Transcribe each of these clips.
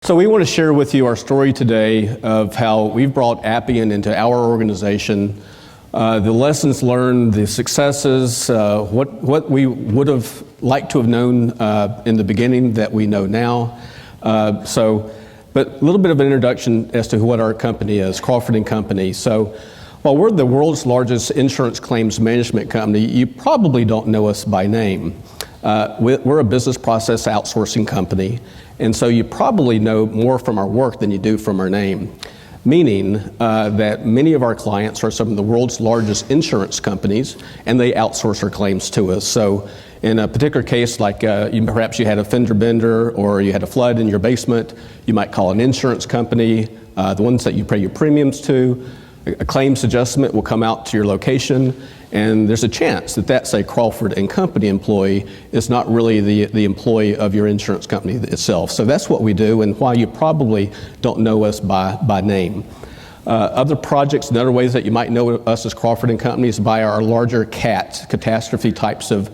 So we want to share with you our story today of how we've brought Appian into our organization, the lessons learned, the successes, what we would have liked to have known in the beginning that we know now. But a little bit of an introduction as to what our company is, Crawford & Company. So while we're the world's largest insurance claims management company, you probably don't know us by name. We're a business process outsourcing company, and so you probably know more from our work than you do from our name, meaning that many of our clients are some of the world's largest insurance companies, and they outsource their claims to us. So in a particular case, like perhaps you had a fender bender or you had a flood in your basement, you might call an insurance company, the ones that you pay your premiums to. A claims adjustment will come out to your location, and there's a chance that that, say, Crawford & Company employee is not really the employee of your insurance company itself. So that's what we do, and why you probably don't know us by name. Other projects and other ways that you might know us as Crawford & Company is by our larger CAT, catastrophe types of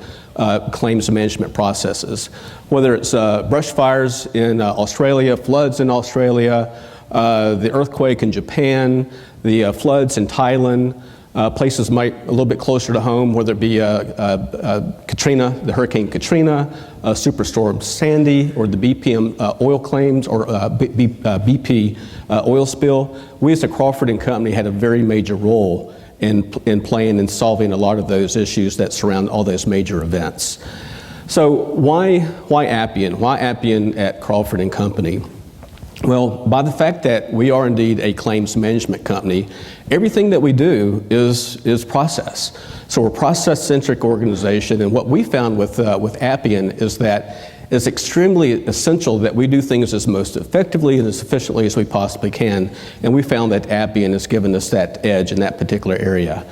claims management processes. Whether it's brush fires in Australia, floods in Australia, the earthquake in Japan, the floods in Thailand, places might a little bit closer to home, whether it be Katrina, the Hurricane Katrina, Superstorm Sandy, or the BPM oil claims, or BP oil spill. We as a Crawford & Company had a very major role in playing and solving a lot of those issues that surround all those major events. So why Appian? Why Appian at Crawford & Company? Well, by the fact that we are indeed a claims management company, everything that we do is process. So we're a process-centric organization, and what we found with Appian is that it's extremely essential that we do things as most effectively and as efficiently as we possibly can, and we found that Appian has given us that edge in that particular area.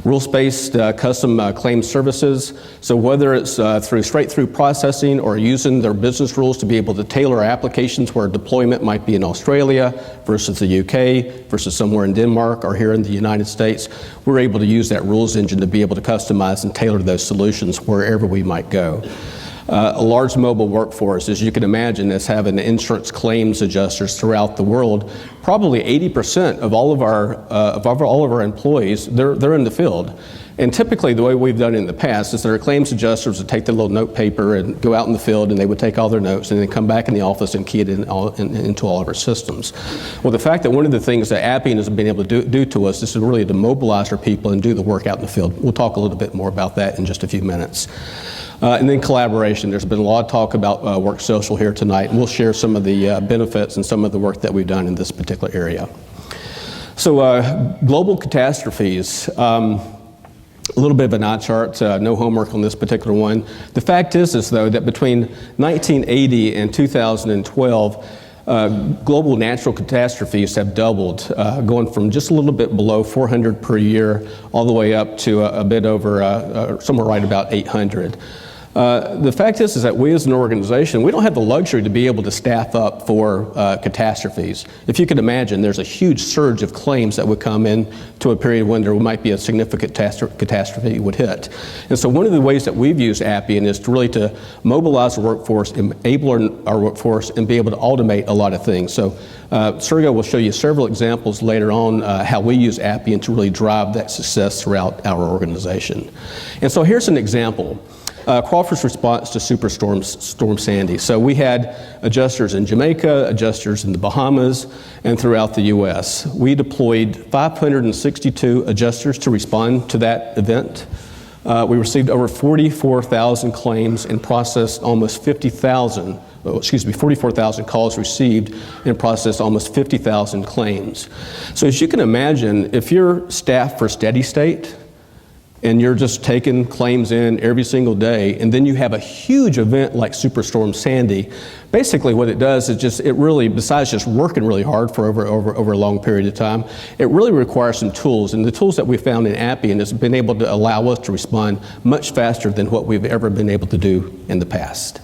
Rules-based custom claim services, so whether it's straight through processing or using their business rules to be able to tailor applications where deployment might be in Australia versus the UK versus somewhere in Denmark or here in the United States, we're able to use that rules engine to be able to customize and tailor those solutions wherever we might go. A large mobile workforce, as you can imagine, is having insurance claims adjusters throughout the world. Probably 80% of all of our employees, they're in the field. And typically the way we've done it in the past is that our claims adjusters would take their little note paper and go out in the field, and they would take all their notes and then come back in the office and key it into all of our systems. Well, the fact that one of the things that Appian has been able to do to us is really to mobilize our people and do the work out in the field. We'll talk a little bit more about that in just a few minutes. And then collaboration. There's been a lot of talk about Work Social here tonight, and we'll share some of the benefits and some of the work that we've done in this particular area. So global catastrophes. A little bit of an eye chart, no homework on this particular one. The fact is though, that between 1980 and 2012, global natural catastrophes have doubled, going from just a little bit below 400 per year all the way up to a bit over, somewhere right about 800. The fact is that we as an organization, we don't have the luxury to be able to staff up for catastrophes. If you could imagine, there's a huge surge of claims that would come in to a period when there might be a significant catastrophe would hit. And so one of the ways that we've used Appian is to really to mobilize the workforce, enable our workforce, and be able to automate a lot of things. So Sergo will show you several examples later on how we use Appian to really drive that success throughout our organization. And so here's an example. Crawford's response to Superstorm Sandy. So we had adjusters in Jamaica, adjusters in the Bahamas, and throughout the U.S. We deployed 562 adjusters to respond to that event. We received over 44,000 claims and processed almost 44,000 calls received and processed almost 50,000 claims. So as you can imagine, if you're staffed for steady state, and you're just taking claims in every single day, and then you have a huge event like Superstorm Sandy, basically what it does is it really, besides just working really hard for over a long period of time, it really requires some tools, and the tools that we found in Appian has been able to allow us to respond much faster than what we've ever been able to do in the past.